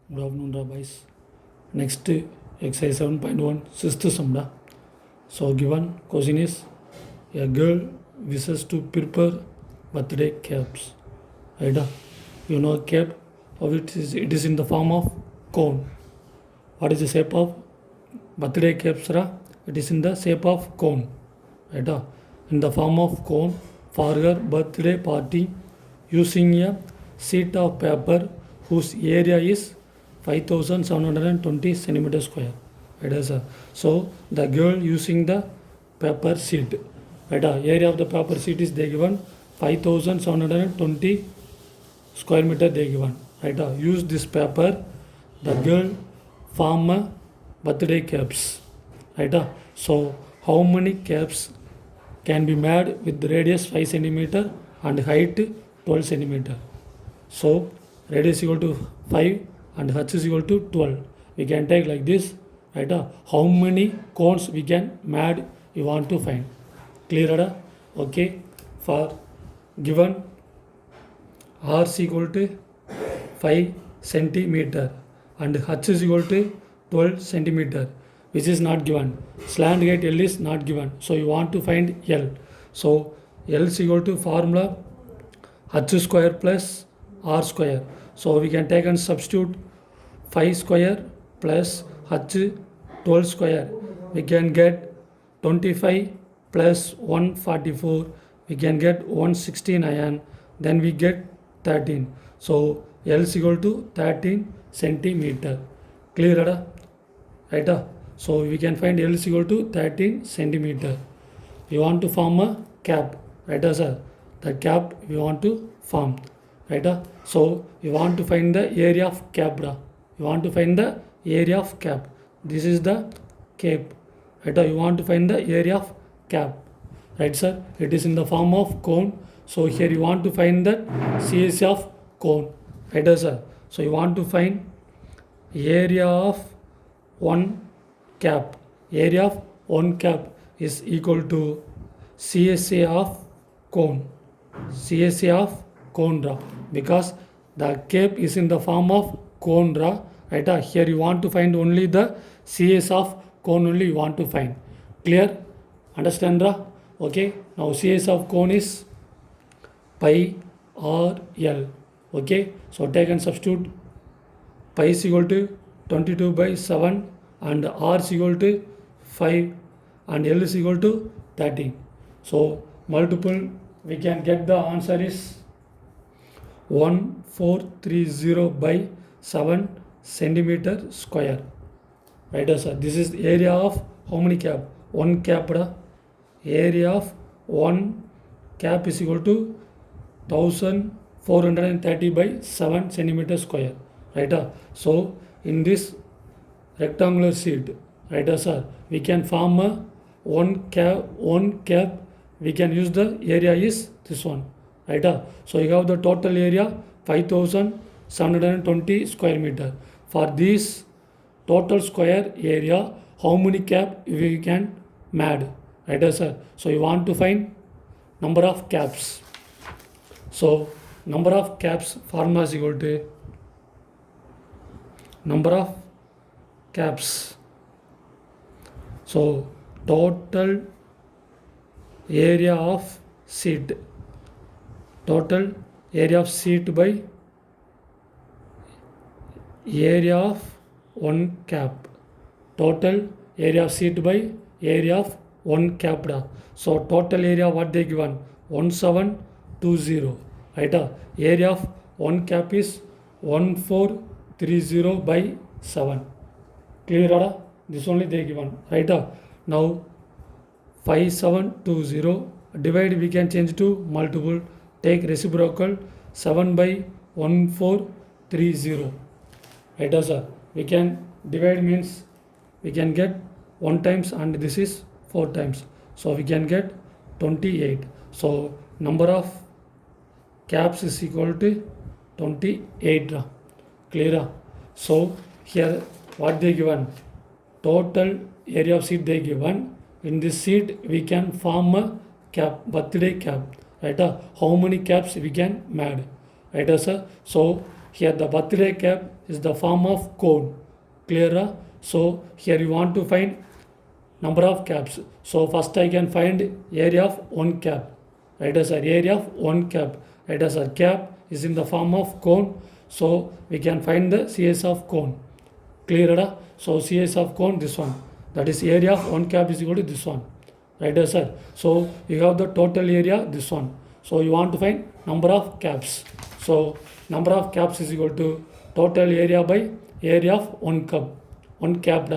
Good afternoon, boys. Next exercise 7.1 sixth sum. So given question is a girl wishes to prepare birthday cakes. Right? You know cake, how it is in the form of cone. What is the shape of birthday cakes? It is in the shape of cone. Right? In the form of cone for her birthday party using a sheet of paper whose area is 5720 centimeter square. Right? So the girl using the paper sheet. Right? Area of the paper sheet is they given 5720 square meter they given. Right? Use this paper. The girl form a birthday caps. Right? So how many caps can be made with radius 5 centimeter and height 12 centimeter? So radius equal to 5 and h is equal to 12. We can take like this. Right? How many cones we can made you want to find. Clear? Okay. For given r is equal to 5 centimeter and h is equal to 12 centimeter, which is not given. Slant gate L is not given. So you want to find L. So L is equal to formula h square plus r square. So we can take and substitute 5 square plus h 12 square. We can get 25 plus 144. We can get 169. Then we get 13. So L is equal to 13 centimeter. Clear? Right? So we can find L is equal to 13 centimeter. We want to form a cap. Right, sir? The cap we want to form. Right? So we want to find the area of cap. You want to find the area of cap. This is the cape. Right? You want to find the area of cap. Right, sir? It is in the form of cone. So here you want to find the CSA of cone. Right, sir? So you want to find area of one cap. Area of one cap is equal to CSA of cone. CSA of cone draw, because the cape is in the form of cone draw. Right? Here you want to find only the CS of cone only you want to find. Clear? Understand? Okay. Now CS of cone is pi r L. Okay. So take and substitute. Pi is equal to 22 by 7 and r is equal to 5 and L is equal to 13. So multiple we can get the answer is 1430 by 7 centimeter square. Right, sir? This is area of how many cap? One cap. Area of one cap is equal to 1430 by 7 centimeter square. Right? So in this rectangular sheet, right, sir, we can form a one cap. We can use the area is this one. Right? So you have the total area 5720 square meter. For this total square area, how many cap we can made? Right, sir? So you want to find number of caps. So number of caps formula is equal to number of caps. So total area of sheet. Total area of sheet by area of one cap. Total area of sheet by area of one cap. So total area what they given? 1720. Right? Area of one cap is 1430 by 7. Clear? This only they given. Right? Now 5720 divide we can change to multiple. Take reciprocal 7 by 1430. Right, sir? We can divide means we can get 1 times and this is 4 times. So we can get 28. So number of caps is equal to 28. Clear? So here what they given? Total area of sheet they given. In this sheet we can form a cap, birthday cap. Right? How many caps we can made? Right, sir? So here the birthday cap is the form of cone. Clear? So here you want to find number of caps. So first I can find area of one cap. Right, as our area of one cap. Right, as our cap is in the form of cone. So we can find the CS of cone. Clear? So CS of cone, this one. That is area of one cap is equal to this one. Right, sir? So you have the total area, this one. So you want to find number of caps. So number of caps is equal to total area by area of one cap. One cap.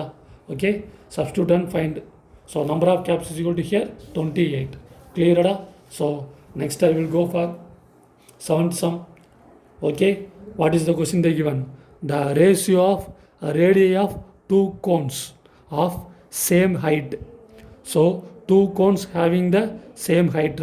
Okay. Substitute and find. So number of caps is equal to here 28. Clear? So next I will go for seventh sum. Okay. What is the question they given? The ratio of radii of two cones of same height. So two cones having the same height.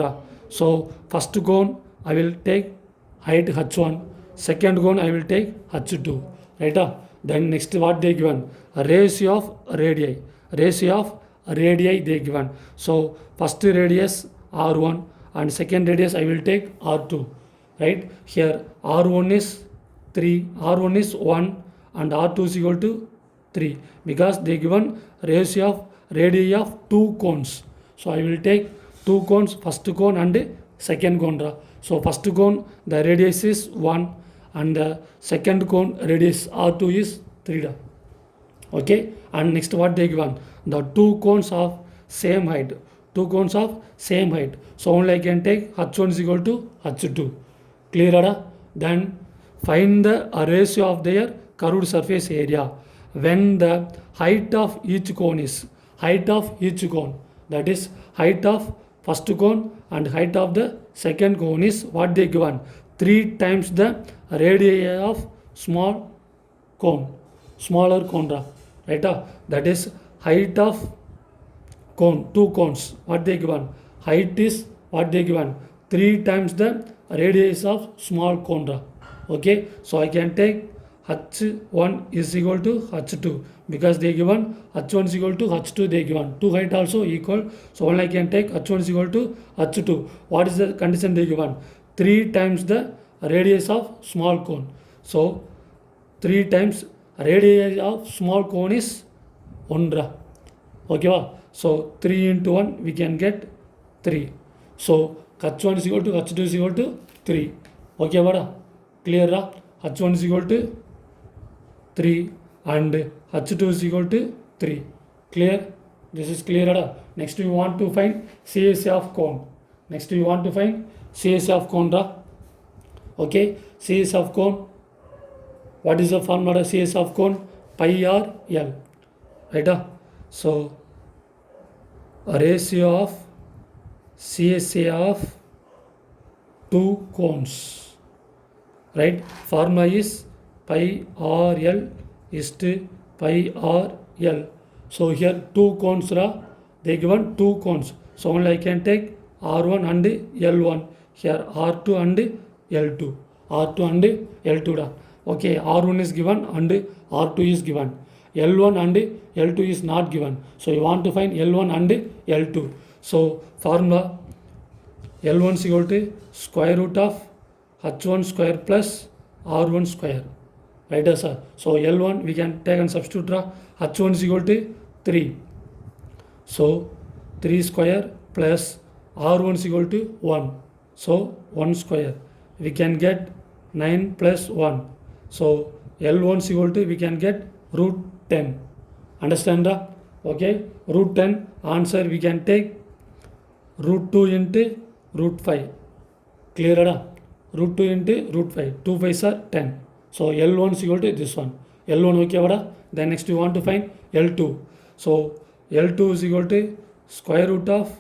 So first cone I will take height h1, second cone I will take h2. Right? Then next what they given? A ratio of radii. Ratio of radii they given. So first radius r1 and second radius I will take r2. Right? Here r1 is 3, r1 is 1 and r2 is equal to 3 because they given ratio of radii of two cones. So I will take two cones, first cone and second cone. So first cone the radius is 1 and second cone radius r2 is 3. Okay, and next what they given? The two cones of same height. Two cones of same height. So only I can take h1 is equal to h2. Clear? Then find the ratio of their curved surface area when the height of each cone is that is height of first cone and height of the second cone is what they given 3 times the radii of smaller cone. Right? That is height of cone, two cones. What they given? Height is what they given 3 times the radius of small cone. Okay, so I can take h1 is equal to h2 because they given h1 is equal to h2 they given. Two height also equal. So only I can take h1 is equal to h2. What is the condition they given? 3 times the radius of small cone. So 3 times radius of small cone is 1. Okay, so 3 into 1 we can get 3. So h1 is equal to h2 is equal to 3. Okay, vada? Clear? h1 is equal to 3 and h2 is equal to 3. Clear? This is clear. Next we want to find CSA of cone. Okay, CSA of cone. What is the formula CSA of cone? Pi r L. Right? So a ratio of CSA of two cones. Right? Formula is pi r L is to pi r L. So here two cones they given two cones. So only I can take r1 and l1. Here r2 and l2. R2 and l2. Okay, r1 is given and r2 is given. L1 and L2 is not given. So you want to find L1 and L2. So formula L1 is equal to square root of h1 square plus r1 square. Right, sir? So L1 we can take and substitute. H1 is equal to 3. So 3 square plus r1 is equal to 1. So 1 square. We can get 9 plus 1. So L1 is equal to we can get root 10. Understand? Okay, root 10 answer we can take root 2 into root 5. Clear? Root 2 into root 5. 2 5s are 10. So L1 is equal to this one. L1 okay, vada? Then next we want to find L2. So L2 is equal to square root of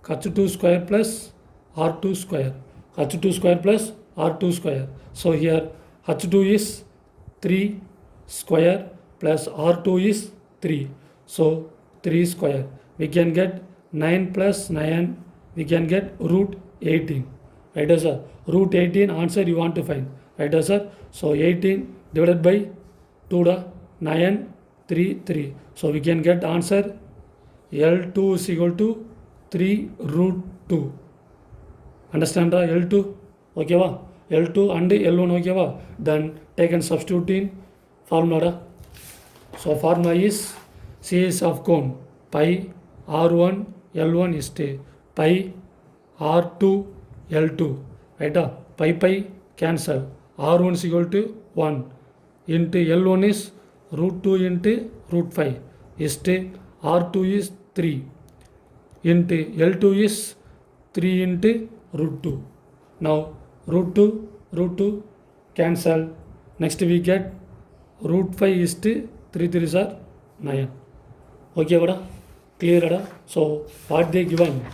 h2 square plus r2 square. h2 square plus r2 square. So here h2 is 3 square plus r2 is 3. So 3 square. We can get 9 plus 9. We can get root 18. Right, sir? Root 18 answer you want to find. Right, sir? So 18 divided by 2, 9, 3, 3. So we can get answer L2 is equal to 3 root 2. Understand? L2? Okay, va? L2 and L1 okay, va? Then take and substitute in formula. So formula is series of cone pi r1 l1 is to pi r2 l2, right? Pi cancel, r1 is equal to 1 into l1 is root 2 into root 5 is to r2 is 3 into l2 is 3 into root 2. Now root 2 cancel. Next we get root 5 is to 3 3s are 9. Okay, vada? Clear, vada? So what they given?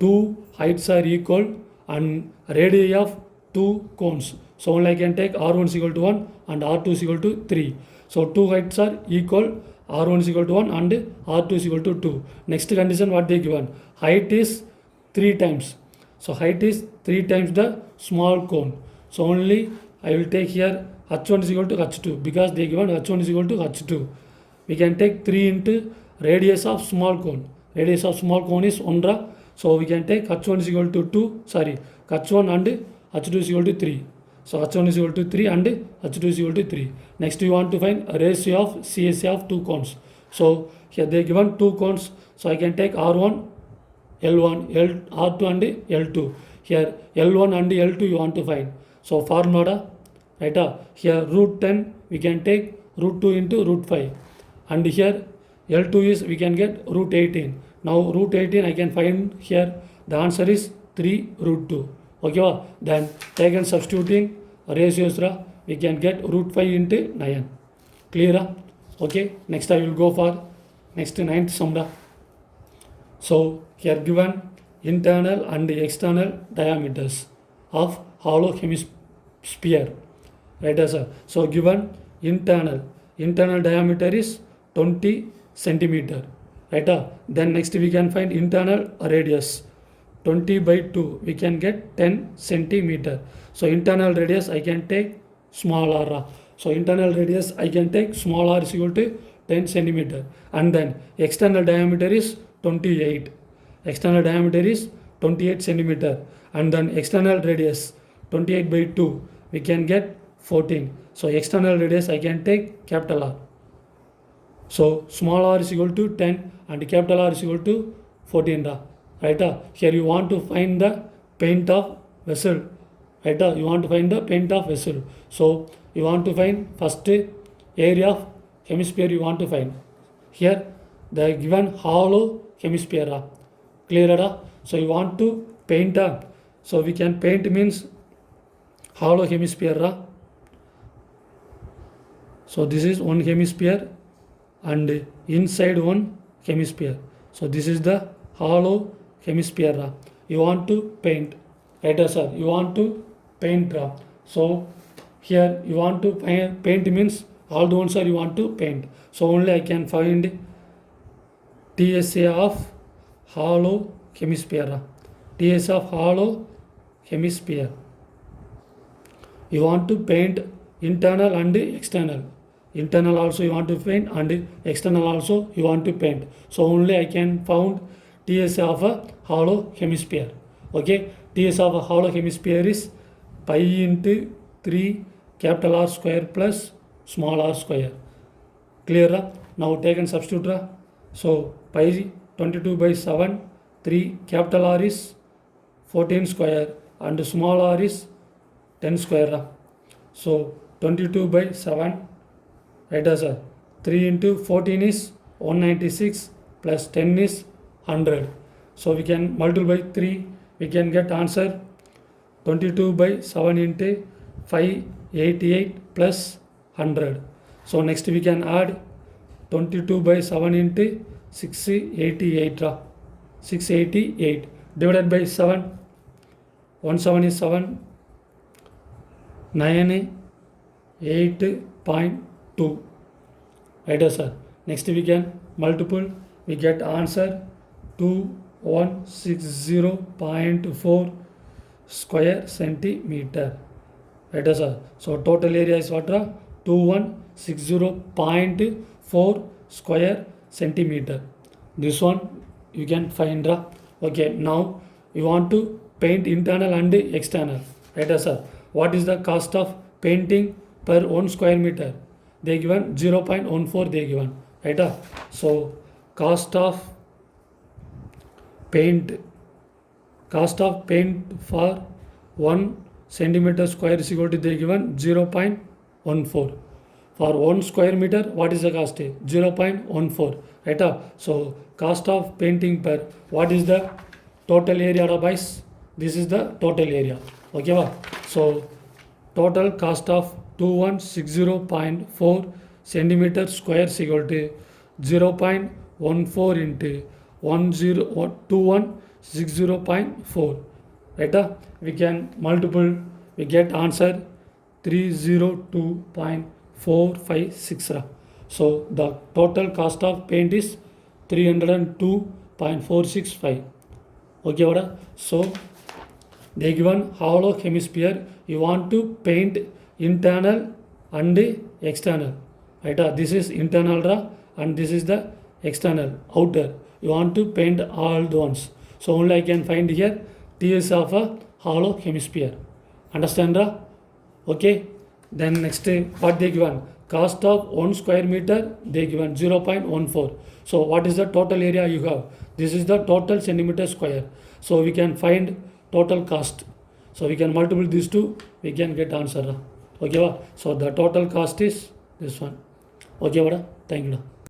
Two heights are equal and radii of two cones. So only I can take r1 is equal to 1 and r2 is equal to 3. So two heights are equal, r1 is equal to 1 and r2 is equal to 2. Next condition what they given? Height is 3 times. So height is 3 times the small cone. So only I will take here h1 is equal to h2 because they given h1 is equal to h2. We can take 3 into radius of small cone. Radius of small cone is 1. So we can take h1 is equal to 2. Sorry, h1 and h2 is equal to 3. So h1 is equal to 3 and h2 is equal to 3. Next we want to find a ratio of CSA of two cones. So here they given two cones. So I can take r1, l1, r2 and l2. Here l1 and l2 you want to find. So formula, right? Here root 10 we can take root 2 into root 5. And here l2 is we can get root 18. Now root 18 I can find here. The answer is 3 root 2. Okay, then take and substituting ratios, we can get root 5 into 9. Clear? Okay, next I will go for next 9th sum. So here given internal and external diameters of hollow hemisphere, right? So given internal diameter is 20 centimeter, right? Then next we can find internal radius 20 by 2 we can get 10 centimeter. So internal radius I can take small r. So internal radius I can take small r is equal to 10 centimeter. And then external diameter is 28. External diameter is 28 centimeter. And then external radius 28 by 2 we can get 14. So external radius I can take capital R. So small r is equal to 10 and capital R is equal to 14. Right? Here you want to find the paint of vessel. Right? You want to find the paint of vessel. So you want to find first area of hemisphere you want to find. Here the given hollow hemisphere. Clear? So you want to paint. So we can paint means hollow hemisphere. So this is one hemisphere and inside one hemisphere. So this is the hollow hemisphere. You want to paint, right, sir? You want to paint. So here you want to paint means all the ones are you want to paint. So only I can find TSA of hollow hemisphere. TSA of hollow hemisphere. You want to paint internal and external. Internal also you want to paint and external also you want to paint. So only I can found TSA of a hollow hemisphere. Okay, TSA of a hollow hemisphere is pi into 3 capital R square plus small r square. Clear? Now take and substitute. So pi 22 by 7, 3 capital R is 14 square and small r is 10 square. So 22 by 7, right, sir? 3 into 14 is 196 plus 10 is 100. So we can multiply by 3. We can get answer 22 by 7 into 588 plus 100. So next we can add 22 by 7 into 688. 688 divided by 7. 1 7 is 7. 98.2. Right, sir? Next we can multiple. We get answer 2160.4 square centimeter. Right, sir? So total area is what? 2160.4 square centimeter. This one you can find. Okay, now you want to paint internal and external. Right, sir? What is the cost of painting per 1 square meter, they given 0.14 they given, right? So cost of paint for 1 centimeter square is equal to they given 0.14. For 1 square meter, what is the cost? 0.14, right? So cost of painting per, what is the total area, boys? This is the total area, okay? So total cost of 2160.4 centimeter square is equal to 0.14 into 2160.4, right? We can multiple, we get answer 302.456. So the total cost of paint is 302.465, okay? So they given hollow hemisphere, you want to paint internal and external, right? This is internal and this is the external, outer. You want to paint all the ones. So only I can find here TS of a hollow hemisphere. Understand? Okay. Then next, what they given? Cost of 1 square meter, they given 0.14. So what is the total area you have? This is the total centimeter square. So we can find total cost. So we can multiply these two, we can get answer. Okay. So the total cost is this one. Okay. Thank you.